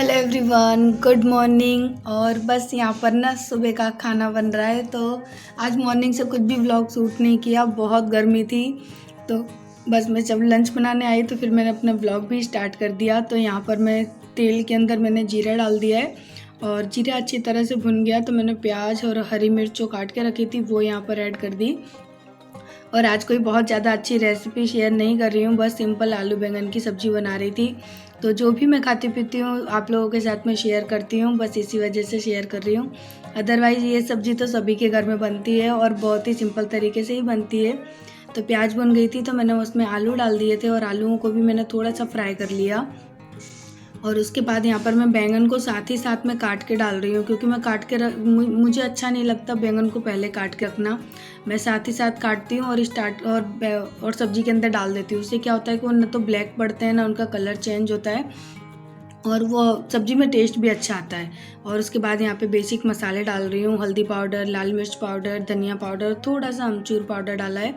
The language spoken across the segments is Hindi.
Hello everyone, good morning. और बस यहाँ पर ना सुबह का खाना बन रहा है। तो आज मॉर्निंग से कुछ भी व्लॉग शूट नहीं किया, बहुत गर्मी थी। तो बस मैं जब लंच बनाने आई तो फिर मैंने अपना व्लॉग भी स्टार्ट कर दिया। तो यहाँ पर मैं तेल के अंदर मैंने जीरा डाल दिया है और जीरा अच्छी तरह से भुन गया तो मैंने प्याज और हरी मिर्च जो काट के रखी थी वो यहाँ पर ऐड कर दी। और आज कोई बहुत ज़्यादा अच्छी रेसिपी शेयर नहीं कर रही हूँ, बस सिंपल आलू बैंगन की सब्ज़ी बना रही थी। तो जो भी मैं खाती पीती हूँ आप लोगों के साथ में शेयर करती हूँ, बस इसी वजह से शेयर कर रही हूँ। अदरवाइज़ ये सब्ज़ी तो सभी के घर में बनती है और बहुत ही सिंपल तरीके से ही बनती है। तो प्याज बन गई थी तो मैंने उसमें आलू डाल दिए थे और आलूओं को भी मैंने थोड़ा सा फ्राई कर लिया। और उसके बाद यहाँ पर मैं बैंगन को साथ ही साथ में काट के डाल रही हूँ, क्योंकि मैं काट के मुझे अच्छा नहीं लगता बैंगन को पहले काट के रखना। मैं साथ ही साथ काटती हूँ और सब्जी के अंदर डाल देती हूँ। उससे क्या होता है कि वो ना तो ब्लैक पड़ते हैं ना उनका कलर चेंज होता है और वो सब्ज़ी में टेस्ट भी अच्छा आता है। और उसके बाद यहाँ पे बेसिक मसाले डाल रही हूँ, हल्दी पाउडर, लाल मिर्च पाउडर, धनिया पाउडर, थोड़ा सा अमचूर पाउडर डाला है।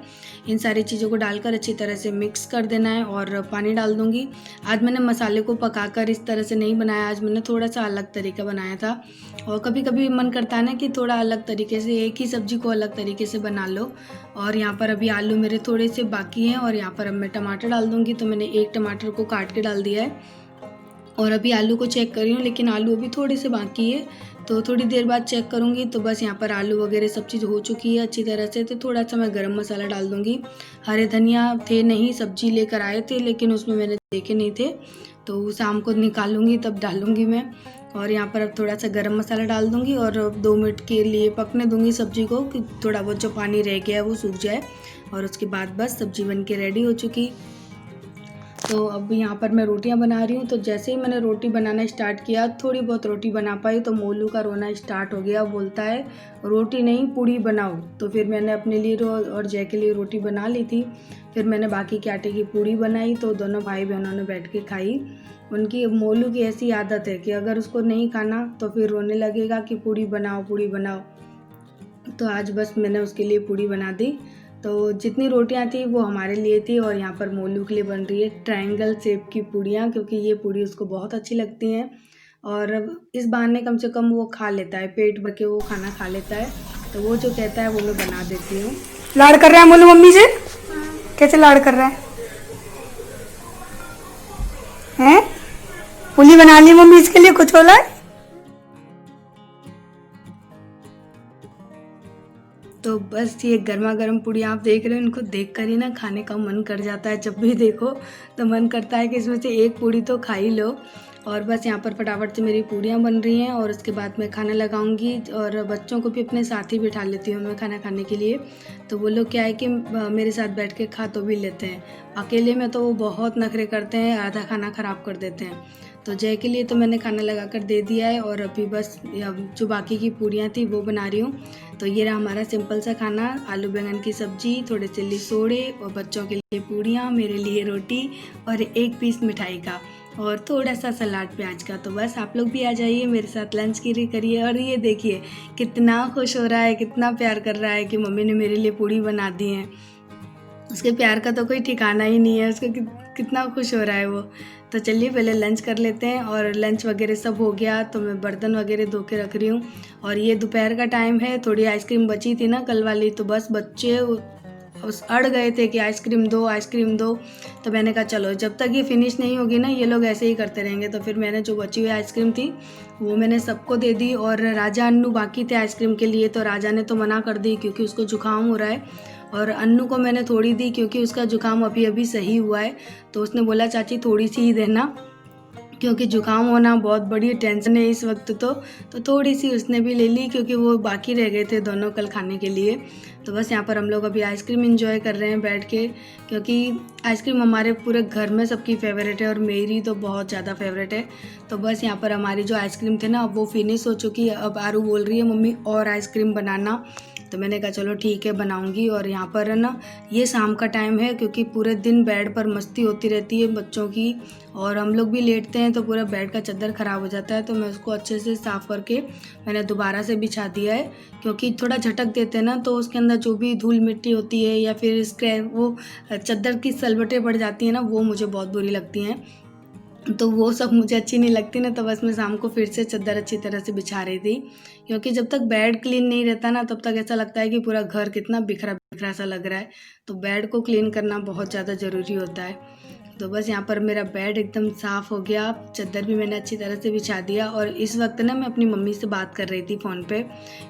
इन सारी चीज़ों को डालकर अच्छी तरह से मिक्स कर देना है और पानी डाल दूँगी। आज मैंने मसाले को पकाकर इस तरह से नहीं बनाया, आज मैंने थोड़ा सा अलग तरीका बनाया था। और कभी कभी मन करता है ना कि थोड़ा अलग तरीके से एक ही सब्ज़ी को अलग तरीके से बना लो। और यहाँ पर अभी आलू मेरे थोड़े से बाकी हैं और यहाँ पर अब मैं टमाटर डाल दूँगी। तो मैंने एक टमाटर को काट के डाल दिया है और अभी आलू को चेक कर रही हूँ, लेकिन आलू अभी थोड़े से बाकी है तो थोड़ी देर बाद चेक करूँगी। तो बस यहाँ पर आलू वगैरह सब चीज़ हो चुकी है अच्छी तरह से। तो थोड़ा सा मैं गरम मसाला डाल दूँगी। हरे धनिया थे नहीं, सब्जी लेकर आए थे लेकिन उसमें मैंने देखे नहीं थे, तो शाम को निकालूंगी तब डालूंगी मैं। और यहाँ पर अब थोड़ा सा गरम मसाला डाल दूँगी और 2 मिनट के लिए पकने दूँगी सब्जी को कि थोड़ा बहुत जो पानी रह गया है वो सूख जाए। और उसके बाद बस सब्जी बन के रेडी हो चुकी। तो अब यहाँ पर मैं रोटियां बना रही हूँ। तो जैसे ही मैंने रोटी बनाना स्टार्ट किया, थोड़ी बहुत रोटी बना पाई तो मोलू का रोना स्टार्ट हो गया। बोलता है रोटी नहीं पूड़ी बनाओ। तो फिर मैंने अपने लिए और जय के लिए रोटी बना ली थी। फिर मैंने बाकी के आटे की पूड़ी बनाई तो दोनों भाई बहनों ने बैठ के खाई। उनकी मोलू की ऐसी आदत है कि अगर उसको नहीं खाना तो फिर रोने लगेगा कि पूड़ी बनाओ पूड़ी बनाओ। तो आज बस मैंने उसके लिए पूड़ी बना दी। तो जितनी रोटियां थी वो हमारे लिए थी और यहाँ पर मोलू के लिए बन रही है ट्रायंगल शेप की पूड़ियाँ, क्योंकि ये पूड़ी उसको बहुत अच्छी लगती हैं। और इस बहाने कम से कम वो खा लेता है, पेट भर के वो खाना खा लेता है। तो वो जो कहता है वो मैं बना देती हूँ। लाड़ कर रहा है मोलू मम्मी से। कैसे लाड़ कर रहा है? हैं? पुली बना ली मम्मी इसके लिए, कुछ बोला है? तो बस ये गर्मा गर्म पूड़ी आप देख रहे हो, इनको देख कर ही ना खाने का मन कर जाता है। जब भी देखो तो मन करता है कि इसमें से एक पूड़ी तो खा ही लो। और बस यहाँ पर फटाफट से मेरी पूड़ियाँ बन रही हैं और उसके बाद मैं खाना लगाऊंगी। और बच्चों को भी अपने साथ ही बिठा लेती हूँ मैं खाना खाने के लिए। तो वो लोग क्या है कि मेरे साथ बैठ के खा तो भी लेते हैं। अकेले में तो वो बहुत नखरे करते हैं, आधा खाना ख़राब कर देते हैं। तो जय के लिए तो मैंने खाना लगा कर दे दिया है और अभी बस जो बाकी की पूड़ियाँ थी वो बना रही हूँ। तो ये रहा हमारा सिंपल सा खाना, आलू बैंगन की सब्जी, थोड़े से लिसोड़े और बच्चों के लिए पूड़ियाँ, मेरे लिए रोटी और एक पीस मिठाई का और थोड़ा सा सलाद प्याज का। तो बस आप लोग भी आ जाइए मेरे साथ लंच की करिए। और ये देखिए कितना खुश हो रहा है, कितना प्यार कर रहा है कि मम्मी ने मेरे लिए पूड़ी बना दी है। उसके प्यार का तो कोई ठिकाना ही नहीं है, उसको कितना खुश हो रहा है वो। तो चलिए पहले लंच कर लेते हैं। और लंच वगैरह सब हो गया तो मैं बर्तन वगैरह धो के रख रही हूँ। और ये दोपहर का टाइम है, थोड़ी आइसक्रीम बची थी ना कल वाली, तो बस बच्चे उस अड़ गए थे कि आइसक्रीम दो आइसक्रीम दो। तो मैंने कहा चलो जब तक ये फिनिश नहीं होगी ना ये लोग ऐसे ही करते रहेंगे। तो फिर मैंने जो बची हुई आइसक्रीम थी वो मैंने सबको दे दी। और राजा अन्नू बाकी थे आइसक्रीम के लिए, तो राजा ने तो मना कर दी क्योंकि उसको जुकाम हो रहा है। और अन्नू को मैंने थोड़ी दी क्योंकि उसका जुकाम अभी अभी सही हुआ है। तो उसने बोला चाची थोड़ी सी ही देना, क्योंकि जुकाम होना बहुत बड़ी टेंशन है इस वक्त। तो थोड़ी सी उसने भी ले ली क्योंकि वो बाकी रह गए थे दोनों कल खाने के लिए। तो बस यहाँ पर हम लोग अभी आइसक्रीम एंजॉय कर रहे हैं बैठ के, क्योंकि आइसक्रीम हमारे पूरे घर में सबकी फेवरेट है और मेरी तो बहुत ज़्यादा फेवरेट है। तो बस यहाँ पर हमारी जो आइसक्रीम थे ना अब वो फिनिश हो चुकी है। अब आरू बोल रही है मम्मी और आइसक्रीम बनाना। तो मैंने कहा चलो ठीक है बनाऊंगी। और यहाँ पर है ना ये शाम का टाइम है क्योंकि पूरे दिन बेड पर मस्ती होती रहती है बच्चों की, और हम लोग भी लेटते हैं तो पूरा बेड का चादर ख़राब हो जाता है। तो मैं उसको अच्छे से साफ़ करके मैंने दोबारा से बिछा दिया है, क्योंकि थोड़ा झटक देते हैं ना तो उसके अंदर जो भी धूल मिट्टी होती है या फिर इसके वो चादर की सलवटें पड़ जाती हैं ना, वो मुझे बहुत बुरी लगती हैं। तो वो सब मुझे अच्छी नहीं लगती ना, तो बस मैं शाम को फिर से चादर अच्छी तरह से बिछा रही थी, क्योंकि जब तक बेड क्लीन नहीं रहता ना तब तक ऐसा लगता है कि पूरा घर कितना बिखरा बिखरा सा लग रहा है। तो बेड को क्लीन करना बहुत ज़्यादा ज़रूरी होता है। तो बस यहाँ पर मेरा बेड एकदम साफ़ हो गया, चादर भी मैंने अच्छी तरह से बिछा दिया। और इस वक्त ना मैं अपनी मम्मी से बात कर रही थी फ़ोन पे,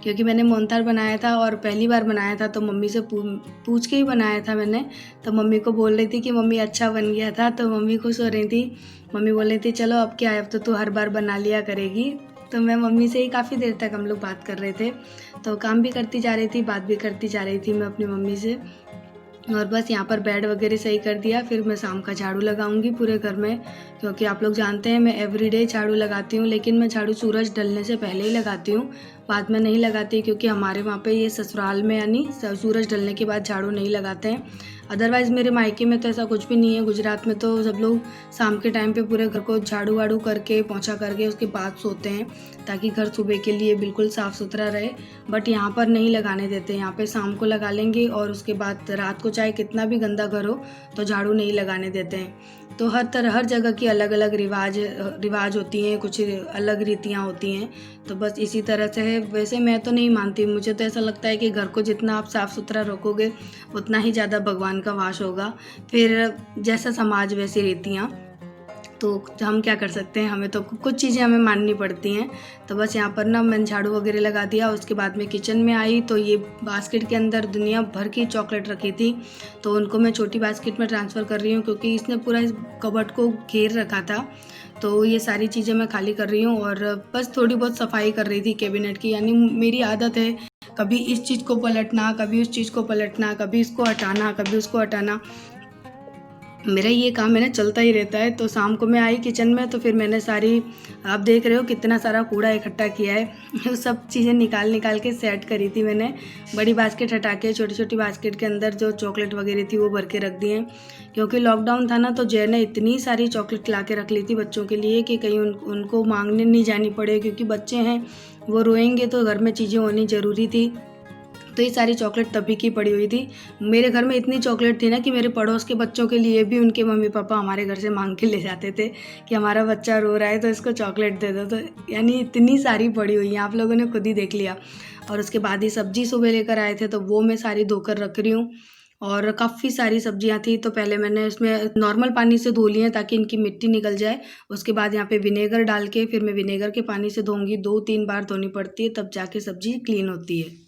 क्योंकि मैंने मोहनथाल बनाया था और पहली बार बनाया था, तो मम्मी से पूछ के ही बनाया था मैंने। तो मम्मी को बोल रही थी कि मम्मी अच्छा बन गया था, तो मम्मी खुश हो रही थी। मम्मी बोल रही थी चलो अब क्या है, अब तो तू हर बार बना लिया करेगी। तो मैं मम्मी से ही काफ़ी देर तक हम लोग बात कर रहे थे, तो काम भी करती जा रही थी, बात भी करती जा रही थी मैं अपनी मम्मी से। और बस यहाँ पर बेड वगैरह सही कर दिया, फिर मैं शाम का झाड़ू लगाऊंगी पूरे घर में, क्योंकि आप लोग जानते हैं मैं एवरीडे झाड़ू लगाती हूँ, लेकिन मैं झाड़ू सूरज ढलने से पहले ही लगाती हूँ, बाद में नहीं लगाती, क्योंकि हमारे वहाँ पे ये ससुराल में यानी सूरज ढलने के बाद झाड़ू नहीं लगाते हैं। अदरवाइज़ मेरे मायके में तो ऐसा कुछ भी नहीं है, गुजरात में तो सब लोग शाम के टाइम पे पूरे घर को झाड़ू वाड़ू करके पोंछा करके उसके बाद सोते हैं, ताकि घर सुबह के लिए बिल्कुल साफ़ सुथरा रहे। बट यहाँ पर नहीं लगाने देते, यहाँ पे शाम को लगा लेंगे और उसके बाद रात को चाहे कितना भी गंदा घर हो तो झाड़ू नहीं लगाने देते हैं। तो हर जगह की अलग अलग रिवाज होती हैं, कुछ अलग रीतियाँ होती हैं। तो बस इसी तरह से है। वैसे मैं तो नहीं मानती, मुझे तो ऐसा लगता है कि घर को जितना आप साफ़ सुथरा रखोगे उतना ही ज़्यादा भगवान का वास होगा। फिर जैसा समाज वैसी रीतियाँ, तो हम क्या कर सकते हैं, हमें तो कुछ चीज़ें हमें माननी पड़ती हैं। तो बस यहाँ पर ना मैंने झाड़ू वगैरह लगा दिया। उसके बाद में किचन में आई तो ये बास्केट के अंदर दुनिया भर की चॉकलेट रखी थी, तो उनको मैं छोटी बास्केट में ट्रांसफ़र कर रही हूँ, क्योंकि इसने पूरा इस कबर्ड को घेर रखा था। तो ये सारी चीज़ें मैं खाली कर रही हूँ और बस थोड़ी बहुत सफाई कर रही थी कैबिनेट की। यानी मेरी आदत है कभी इस चीज़ को पलटना, कभी उस चीज़ को पलटना, कभी इसको हटाना, कभी उसको हटाना। मेरा ये काम है ना चलता ही रहता है। तो शाम को मैं आई किचन में, तो फिर मैंने सारी, आप देख रहे हो कितना सारा कूड़ा इकट्ठा किया है सब चीज़ें निकाल के सेट करी थी मैंने। बड़ी बास्केट हटा के छोटी छोटी बास्केट के अंदर जो चॉकलेट वगैरह थी वो भर के रख दी हैं, क्योंकि लॉकडाउन था ना, तो जय ने इतनी सारी चॉकलेट ला के रख ली थी बच्चों के लिए कि कहीं उनको मांगने नहीं जानी पड़े, क्योंकि बच्चे हैं वो रोएंगे तो घर में चीज़ें होनी ज़रूरी थी। तो ये सारी चॉकलेट तभी की पड़ी हुई थी। मेरे घर में इतनी चॉकलेट थी ना कि मेरे पड़ोस के बच्चों के लिए भी उनके मम्मी पापा हमारे घर से मांग के ले जाते थे कि हमारा बच्चा रो रहा है तो इसको चॉकलेट दे दो। तो यानी इतनी सारी पड़ी हुई हैं, आप लोगों ने खुद ही देख लिया। और उसके बाद ही सब्जी सुबह लेकर आए थे, तो वो मैं सारी धोकर रख रही हूँ। और काफ़ी सारी सब्जियां थी, तो पहले मैंने इसमें नॉर्मल पानी से धो लिए ताकि इनकी मिट्टी निकल जाए। उसके बाद यहाँ पे विनेगर डाल के फिर मैं विनेगर के पानी से धोऊंगी, 2-3 बार धोनी पड़ती है, तब जाके सब्जी क्लीन होती है।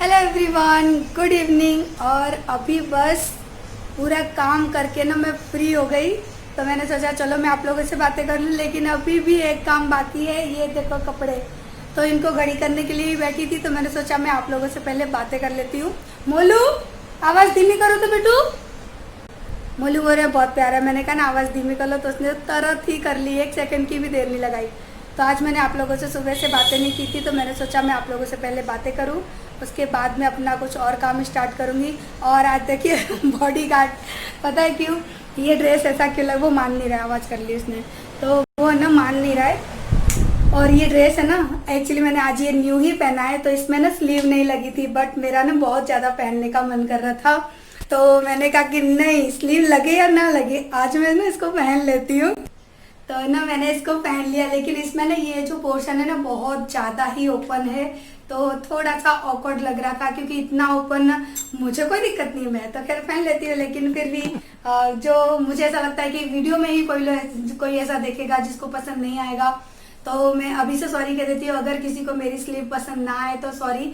Hello everyone, good evening. और अभी बस पूरा काम करके ना मैं फ्री हो गई, तो मैंने सोचा चलो मैं आप लोगों से बातें कर लूँ। लेकिन अभी भी एक काम बाकी है, ये देखो कपड़े, तो इनको घड़ी करने के लिए ही बैठी थी, तो मैंने सोचा मैं आप लोगों से पहले बातें कर लेती हूँ। मोलू आवाज़ धीमी करो तो बेटू। मोलू बोल रहा है बहुत प्यारा, मैंने कहा ना आवाज़ धीमी कर लो, तो उसने तुरंत ही कर ली, 1 सेकंड की भी देर नहीं लगाई। तो आज मैंने आप लोगों से सुबह से बातें नहीं की थी, तो मैंने सोचा मैं आप लोगों से पहले बातें करूं, उसके बाद में अपना कुछ और काम स्टार्ट करूंगी। और आज देखिए बॉडीगार्ड, पता है क्यों ये ड्रेस ऐसा क्यों लगा, वो मान नहीं रहा, आवाज़ कर ली उसने, तो वो ना मान नहीं रहा है। और ये ड्रेस है ना, एक्चुअली मैंने आज ये न्यू ही पहना है, तो इसमें ना स्लीव नहीं लगी थी, बट मेरा ना बहुत ज़्यादा पहनने का मन कर रहा था, तो मैंने कहा कि नहीं स्लीव लगे या ना लगे आज मैं ना इसको पहन लेती हूँ। तो ना मैंने इसको पहन लिया, लेकिन इसमें ना ये जो पोर्शन है ना बहुत ज़्यादा ही ओपन है, तो थोड़ा सा ऑकवर्ड लग रहा था, क्योंकि इतना ओपन ना मुझे कोई दिक्कत नहीं, मैं तो खैर पहन लेती हूँ, लेकिन फिर भी जो मुझे ऐसा लगता है कि वीडियो में ही कोई ऐसा देखेगा जिसको पसंद नहीं आएगा, तो मैं अभी से सॉरी कह देती हूँ। अगर किसी को मेरी स्लीव पसंद ना आए तो सॉरी,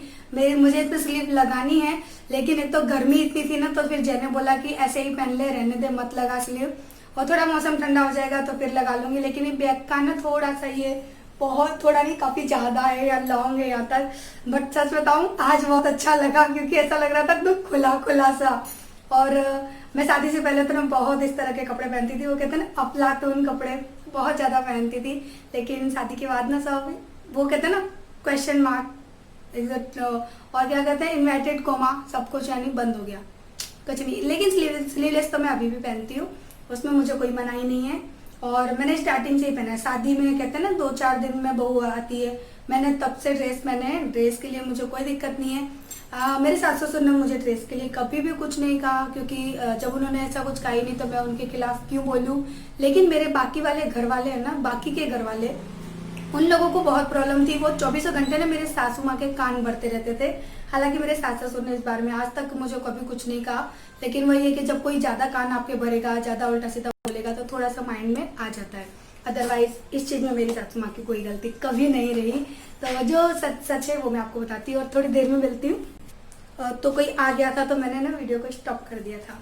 मुझे इस पर स्लीव लगानी है, लेकिन एक तो गर्मी इतनी थी ना, तो फिर जय ने बोला कि ऐसे ही पहन ले, रहने दे मत लगा स्लीव, और थोड़ा मौसम ठंडा हो जाएगा तो फिर लगा लूंगी। लेकिन ये बैक का ना थोड़ा सा, ये बहुत थोड़ा नहीं काफी ज्यादा है या लॉन्ग है यहाँ तक, बट सच बताऊं आज बहुत अच्छा लगा, क्योंकि ऐसा लग रहा था एकदम खुला खुला सा। और मैं शादी से पहले तो ना बहुत इस तरह के कपड़े पहनती थी, वो कहते हैं ना अफलातून कपड़े, बहुत ज्यादा पहनती थी। लेकिन शादी के बाद ना सब वो कहते हैं ना क्वेश्चन मार्क और क्या कहते हैं इन्वर्टेड कोमा, सब कुछ यानी बंद हो गया, कुछ नहीं। लेकिन स्लीवलेस तो मैं अभी भी पहनती हूँ, उसमें मुझे कोई मनाही नहीं है। और मैंने स्टार्टिंग से ही पहना है। शादी में कहते हैं ना 2-4 दिन में बहू आती है, मैंने तब से ड्रेस पहने हैं। ड्रेस के लिए मुझे कोई दिक्कत नहीं है। मेरे सास ससुर ने मुझे ड्रेस के लिए कभी भी कुछ नहीं कहा, क्योंकि जब उन्होंने ऐसा कुछ कहा ही नहीं तो मैं उनके खिलाफ क्यों बोलूं। लेकिन मेरे बाकी वाले घर वाले हैं ना, बाकी के घर वाले, उन लोगों को बहुत प्रॉब्लम थी। वो 24 घंटे ना मेरे सासू माँ के कान भरते रहते थे। हालांकि मेरे सास ससुर ने इस बारे में आज तक मुझे कभी कुछ नहीं कहा, लेकिन वही है कि जब कोई ज्यादा कान आपके भरेगा, ज्यादा उल्टा सीधा बोलेगा तो थोड़ा सा माइंड में आ जाता है। अदरवाइज इस चीज में मेरी सासू माँ की कोई गलती कभी नहीं रही। तो जो सच है वो मैं आपको बताती हूँ और थोड़ी देर में मिलती हूँ। तो कोई आ गया था तो मैंने ना वीडियो को स्टॉप कर दिया था।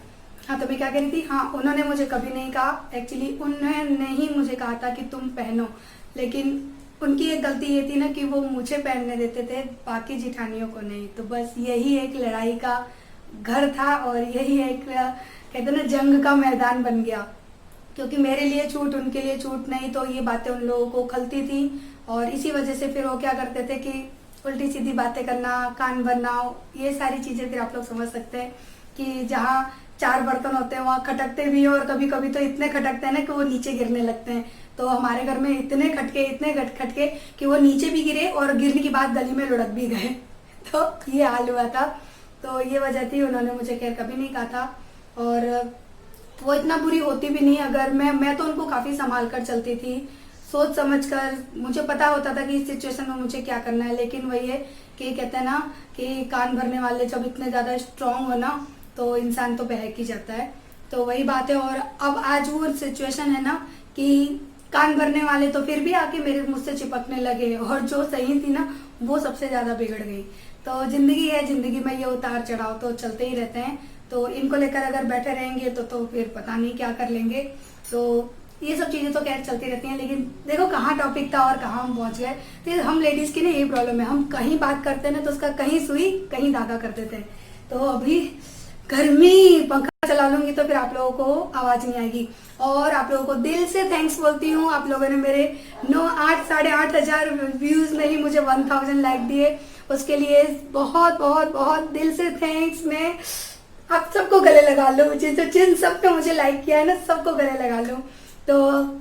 हाँ, तो मैं क्या कह रही थी, हाँ उन्होंने मुझे कभी नहीं कहा, एक्चुअली उन्होंने ही मुझे कहा था कि तुम पहनो। लेकिन उनकी एक गलती ये थी ना कि वो मुझे पहनने देते थे, बाकी जिठानियों को नहीं। तो बस यही एक लड़ाई का घर था और यही एक कहते ना जंग का मैदान बन गया, क्योंकि मेरे लिए छूट उनके लिए छूट नहीं। तो ये बातें उन लोगों को खलती थी और इसी वजह से फिर वो क्या करते थे कि उल्टी सीधी बातें करना, कान भरना, ये सारी चीजें फिर आप लोग समझ सकते हैं कि जहाँ 4 बर्तन होते हैं वहाँ खटकते भी हैं और कभी कभी तो इतने खटकते हैं ना कि वो नीचे गिरने लगते हैं। तो हमारे घर में इतने खटके कि वो नीचे भी गिरे और गिरने के बाद गली में लुढ़क भी गए। तो ये हाल हुआ था। तो ये वजह थी, उन्होंने मुझे खैर कभी नहीं कहा था और वो इतना बुरी होती भी नहीं। अगर मैं तो उनको काफी संभाल कर चलती थी, सोच समझ कर। मुझे पता होता था कि इस सिचुएशन में मुझे क्या करना है। लेकिन वही है कि कहते हैं ना कि कान भरने वाले जब इतने ज्यादा स्ट्रांग हो ना तो इंसान तो बहक ही जाता है। तो वही बात है। और अब आज वो सिचुएशन है ना कि कान भरने वाले तो फिर भी आके मेरे मुझसे चिपकने लगे और जो सही थी ना वो सबसे ज्यादा बिगड़ गई। तो जिंदगी है, जिंदगी में ये उतार चढ़ाव तो चलते ही रहते हैं। तो इनको लेकर अगर बैठे रहेंगे तो फिर पता नहीं क्या कर लेंगे। तो ये सब चीजें तो खैर चलती रहती हैं। लेकिन देखो कहाँ टॉपिक था और कहाँ हम पहुंच गए। तो हम लेडीज की ना यही प्रॉब्लम है, हम कहीं बात करते हैं ना तो उसका कहीं सुई कहीं धागा कर देते हैं। तो अभी गर्मी, पंखा चला लूंगी तो फिर आप लोगों को आवाज नहीं आएगी। और आप लोगों को दिल से थैंक्स बोलती हूँ। आप लोगों ने मेरे 8,500 व्यूज नहीं, मुझे 1000 लाइक दिए, उसके लिए बहुत बहुत बहुत दिल से थैंक्स। मैं आप सबको गले लगा लूं, जिन सबने मुझे लाइक किया है ना सबको गले लगा लूं। तो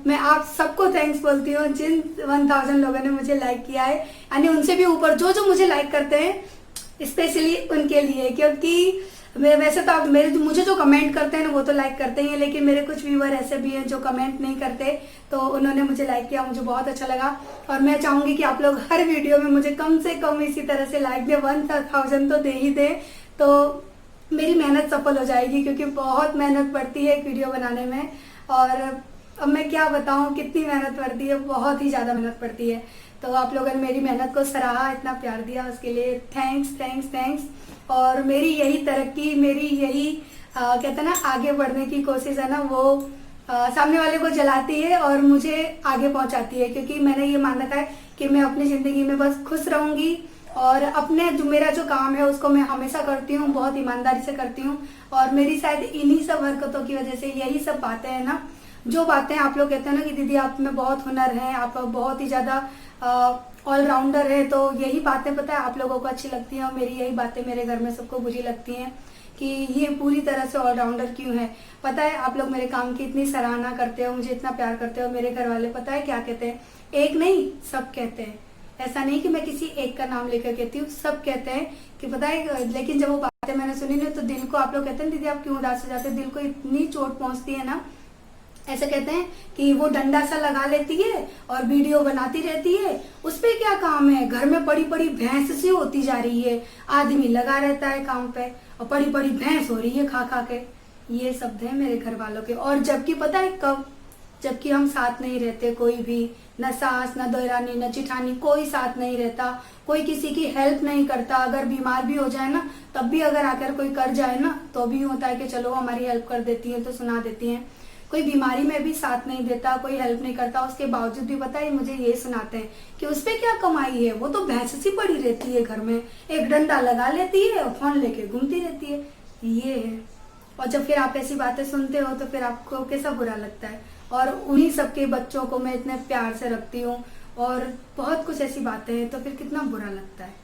मैं आप सबको थैंक्स बोलती हूँ जिन 1000 लोगों ने मुझे लाइक किया है, यानी उनसे भी ऊपर जो मुझे लाइक करते हैं स्पेशली उनके लिए। क्योंकि वैसे तो आप मुझे जो कमेंट करते हैं ना वो तो लाइक करते ही हैं, लेकिन मेरे कुछ व्यूअर ऐसे भी हैं जो कमेंट नहीं करते। तो उन्होंने मुझे लाइक किया, मुझे बहुत अच्छा लगा। और मैं चाहूंगी कि आप लोग हर वीडियो में मुझे कम से कम इसी तरह से लाइक दे, 1000 तो दे ही दे तो मेरी मेहनत सफल हो जाएगी। क्योंकि बहुत मेहनत पड़ती है एक वीडियो बनाने में, और अब मैं क्या बताऊं कितनी मेहनत पड़ती है, बहुत ही ज्यादा मेहनत पड़ती है। तो आप लोगों ने मेरी मेहनत को सराहा, इतना प्यार दिया, उसके लिए थैंक्स थैंक्स थैंक्स। और मेरी यही तरक्की, मेरी यही कहते हैं ना आगे बढ़ने की कोशिश है ना, वो सामने वाले को जलाती है और मुझे आगे पहुंचाती है। क्योंकि मैंने ये मान रखा है कि मैं अपनी जिंदगी में बस खुश रहूंगी और अपने मेरा जो काम है उसको मैं हमेशा करती हूँ, बहुत ईमानदारी से करती हूँ। और मेरी शायद इन्हीं सब हरकतों की वजह से यही सब बातें हैं ना, जो बातें आप लोग कहते हैं ना कि दीदी आप में बहुत हुनर है, आप बहुत ही ज्यादा ऑलराउंडर है। तो यही बातें पता है आप लोगों को अच्छी लगती हैं और मेरी यही बातें मेरे घर में सबको बुरी लगती हैं कि ये पूरी तरह से ऑलराउंडर क्यों है। पता है आप लोग मेरे काम की इतनी सराहना करते हो, मुझे इतना प्यार करते हो। मेरे घर वाले पता है क्या कहते हैं, एक नहीं सब कहते हैं। ऐसा नहीं कि मैं किसी एक का नाम लेकर कहती हूँ, सब कहते हैं कि पता है। लेकिन जब वो बातें मैंने सुनी ना तो दिल को, आप लोग कहते हैं दीदी आप क्यों उदास हो जाते हैं, दिल को इतनी चोट पहुंचती है ना। ऐसे कहते हैं कि वो डंडा सा लगा लेती है और वीडियो बनाती रहती है, उस पे क्या काम है, घर में बड़ी बड़ी भैंस सी होती जा रही है, आदमी लगा रहता है काम पे और बड़ी बड़ी भैंस हो रही है खा खा के। ये शब्द है मेरे घर वालों के। और जबकि पता है कब, जबकि हम साथ नहीं रहते, कोई भी, न सास न देरानी न चिठानी, कोई साथ नहीं रहता, कोई किसी की हेल्प नहीं करता। अगर बीमार भी हो जाए ना तब भी अगर आकर कोई कर जाए ना तो भी होता है कि चलो हमारी हेल्प कर देती है, तो सुना देती है। कोई बीमारी में भी साथ नहीं देता, कोई हेल्प नहीं करता, उसके बावजूद भी पता है मुझे ये सुनाते हैं कि उसपे क्या कमाई है, वो तो भैंस सी पड़ी रहती है घर में, एक डंडा लगा लेती है और फोन लेके घूमती रहती है। ये है। और जब फिर आप ऐसी बातें सुनते हो तो फिर आपको कैसा बुरा लगता है। और उन्हीं सबके बच्चों को मैं इतने प्यार से रखती हूँ और बहुत कुछ ऐसी बातें हैं तो फिर कितना बुरा लगता है।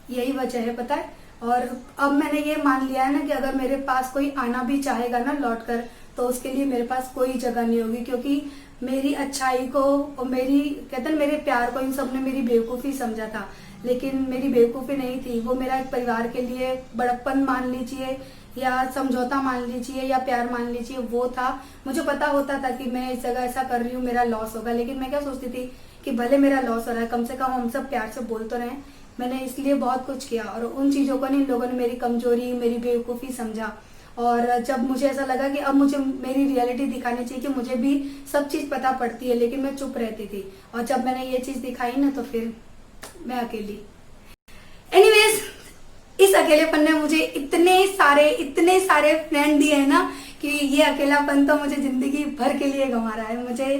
यही वजह है पता है। और अब मैंने ये मान लिया है ना कि अगर मेरे पास कोई आना भी चाहेगा ना लौट कर, तो उसके लिए मेरे पास कोई जगह नहीं होगी, क्योंकि मेरी अच्छाई को और मेरी कहते हैं मेरे प्यार को इन सब ने मेरी बेवकूफ़ी समझा था, लेकिन मेरी बेवकूफ़ी नहीं थी। वो मेरा एक परिवार के लिए बड़प्पन मान लीजिए या समझौता मान लीजिए या प्यार मान लीजिए, वो था। मुझे पता होता था कि मैं इस जगह ऐसा कर रही हूँ, मेरा लॉस होगा, लेकिन मैं क्या सोचती थी कि भले मेरा लॉस हो रहा है, कम से कम हम सब प्यार से बोल तो रहे। मैंने इसलिए बहुत कुछ किया और उन चीज़ों को नहीं, इन लोगों ने मेरी कमजोरी, मेरी बेवकूफ़ी समझा। और जब मुझे ऐसा लगा कि अब मुझे मेरी रियलिटी दिखानी चाहिए कि मुझे भी सब चीज़ पता पड़ती है, लेकिन मैं चुप रहती थी। और जब मैंने ये चीज़ दिखाई ना, तो फिर मैं अकेली। एनीवेज, इस अकेलेपन ने मुझे इतने सारे फ्रेंड दिए हैं ना कि ये अकेलापन तो मुझे जिंदगी भर के लिए गंवा रहा है। मुझे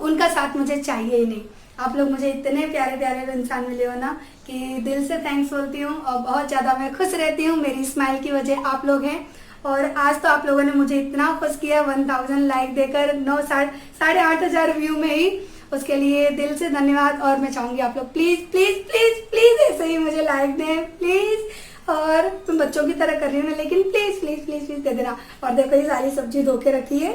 उनका साथ मुझे चाहिए ही नहीं। आप लोग मुझे इतने प्यारे प्यारे इंसान मिले हो ना कि दिल से थैंक्स बोलती हूँ। और बहुत ज़्यादा मैं खुश रहती हूँ, मेरी स्माइल की वजह आप लोग हैं। और आज तो आप लोगों ने मुझे इतना खुश किया 1000 लाइक देकर 8,500 व्यू में ही, उसके लिए दिल से धन्यवाद। और मैं चाहूँगी आप लोग प्लीज़ प्लीज़ प्लीज़ प्लीज़ ऐसे ही मुझे लाइक दें प्लीज़। और तुम बच्चों की तरह कर रही हूँ, लेकिन प्लीज़ प्लीज़ प्लीज़ प्लीज़ दे देना। और देखो ये सारी सब्जी धो के रखी है,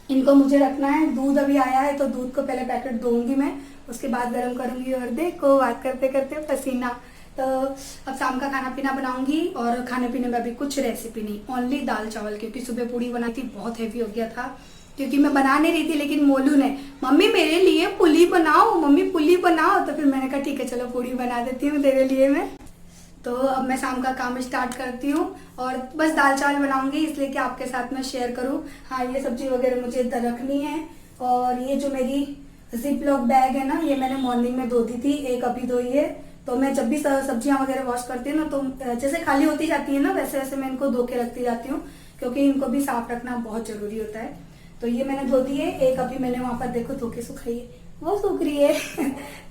इनको मुझे रखना है। दूध अभी आया है तो दूध को पहले पैकेट धोऊंगी मैं, उसके बाद गर्म करूंगी। और देखो बात करते करते पसीना। तो अब शाम का खाना पीना बनाऊंगी और खाने पीने में अभी कुछ रेसिपी नहीं, ओनली दाल चावल, क्योंकि सुबह पूड़ी बनाई थी, बहुत हैवी हो गया था। क्योंकि मैं बना नहीं रही थी, लेकिन मोलू ने मम्मी मेरे लिए पुली बनाओ, मम्मी पुली बनाओ, तो फिर मैंने कहा ठीक है चलो पूड़ी बना देती हूँ तेरे लिए मैं। तो अब मैं शाम का काम स्टार्ट करती हूँ और बस दाल चावल बनाऊंगी, इसलिए कि आपके साथ में शेयर करूँ। हाँ, ये सब्जी वगैरह मुझे इधर रखनी है। और ये जो मेरी जिप लॉक बैग है ना, ये मैंने मॉर्निंग में धो दी थी, एक अभी धोई है। तो मैं जब भी सब्जियां वगैरह वॉश करती हूँ ना, तो जैसे खाली होती जाती है ना, वैसे वैसे मैं इनको धो के रखती जाती हूँ, क्योंकि इनको भी साफ रखना बहुत जरूरी होता है। तो ये मैंने धो दी है, एक अभी मैंने वहां पर देखो धो के सुखाई है, वो सूख रही है।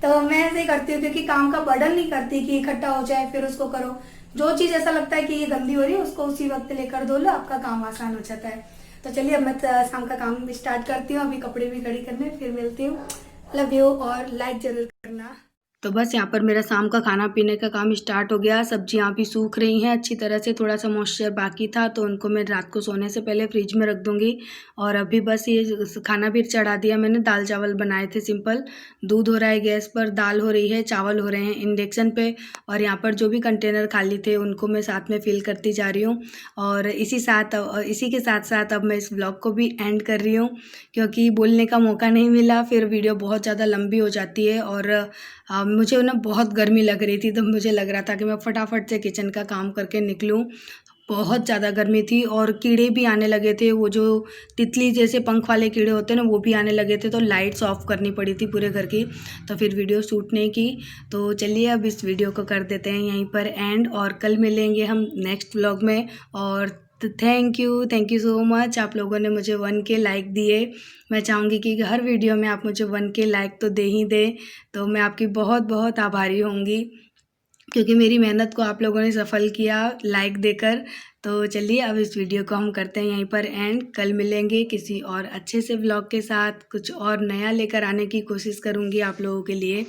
तो मैं ऐसे ही करती हूँ, क्योंकि काम का बर्डन नहीं करती कि इकट्ठा हो जाए फिर उसको करो। जो चीज ऐसा लगता है कि ये गंदी हो रही है, उसको उसी वक्त लेकर धो लो, आपका काम आसान हो जाता है। तो चलिए अब मैं शाम का काम स्टार्ट करती हूँ, अभी कपड़े भी खड़ी करने, फिर मिलती हूँ। लव यू और लाइक जरूर करना। तो बस यहाँ पर मेरा शाम का खाना पीने का काम स्टार्ट हो गया। सब्जियाँ भी सूख रही हैं अच्छी तरह से, थोड़ा सा मॉइस्चर बाकी था तो उनको मैं रात को सोने से पहले फ्रिज में रख दूँगी। और अभी बस ये खाना भी चढ़ा दिया मैंने, दाल चावल बनाए थे सिंपल। दूध हो रहा है गैस पर, दाल हो रही है, चावल हो रहे हैं इंडक्शन पे। और यहाँ पर जो भी कंटेनर खाली थे उनको मैं साथ में फिल करती जा रही हूँ। और इसी के साथ साथ अब मैं इस ब्लॉग को भी एंड कर रही हूँ, क्योंकि बोलने का मौका नहीं मिला, फिर वीडियो बहुत ज़्यादा लंबी हो जाती है। और मुझे ना बहुत गर्मी लग रही थी, तो मुझे लग रहा था कि मैं फटाफट से किचन का काम करके निकलूं। बहुत ज़्यादा गर्मी थी और कीड़े भी आने लगे थे, वो जो तितली जैसे पंख वाले कीड़े होते हैं ना, वो भी आने लगे थे। तो लाइट्स ऑफ करनी पड़ी थी पूरे घर की, तो फिर वीडियो शूट नहीं की। तो चलिए अब इस वीडियो को कर देते हैं यहीं पर एंड, और कल मिलेंगे हम नेक्स्ट व्लॉग में। और थैंक यू सो मच, आप लोगों ने मुझे 1K लाइक दिए। मैं चाहूँगी कि हर वीडियो में आप मुझे 1K लाइक तो दे ही दें, तो मैं आपकी बहुत बहुत आभारी होंगी, क्योंकि मेरी मेहनत को आप लोगों ने सफल किया लाइक देकर। तो चलिए अब इस वीडियो को हम करते हैं यहीं पर एंड। कल मिलेंगे किसी और अच्छे से व्लॉग के साथ, कुछ और नया लेकर आने की कोशिश करूँगी आप लोगों के लिए।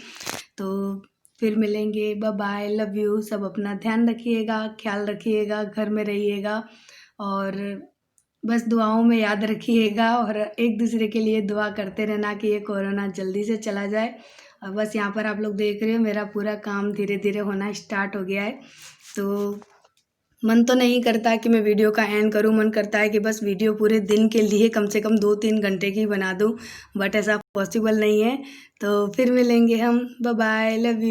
तो फिर मिलेंगे, बाय बाय, लव यू। सब अपना ध्यान रखिएगा, ख्याल रखिएगा, घर में रहिएगा और बस दुआओं में याद रखिएगा। और एक दूसरे के लिए दुआ करते रहना कि ये कोरोना जल्दी से चला जाए। और बस यहाँ पर आप लोग देख रहे हो मेरा पूरा काम धीरे धीरे होना स्टार्ट हो गया है। तो मन तो नहीं करता कि मैं वीडियो का एंड करूँ, मन करता है कि बस वीडियो पूरे दिन के लिए कम से कम 2-3 घंटे की बना दूँ, बट ऐसा पॉसिबल नहीं है। तो फिर मिलेंगे हम, बाय बाय, लव यू।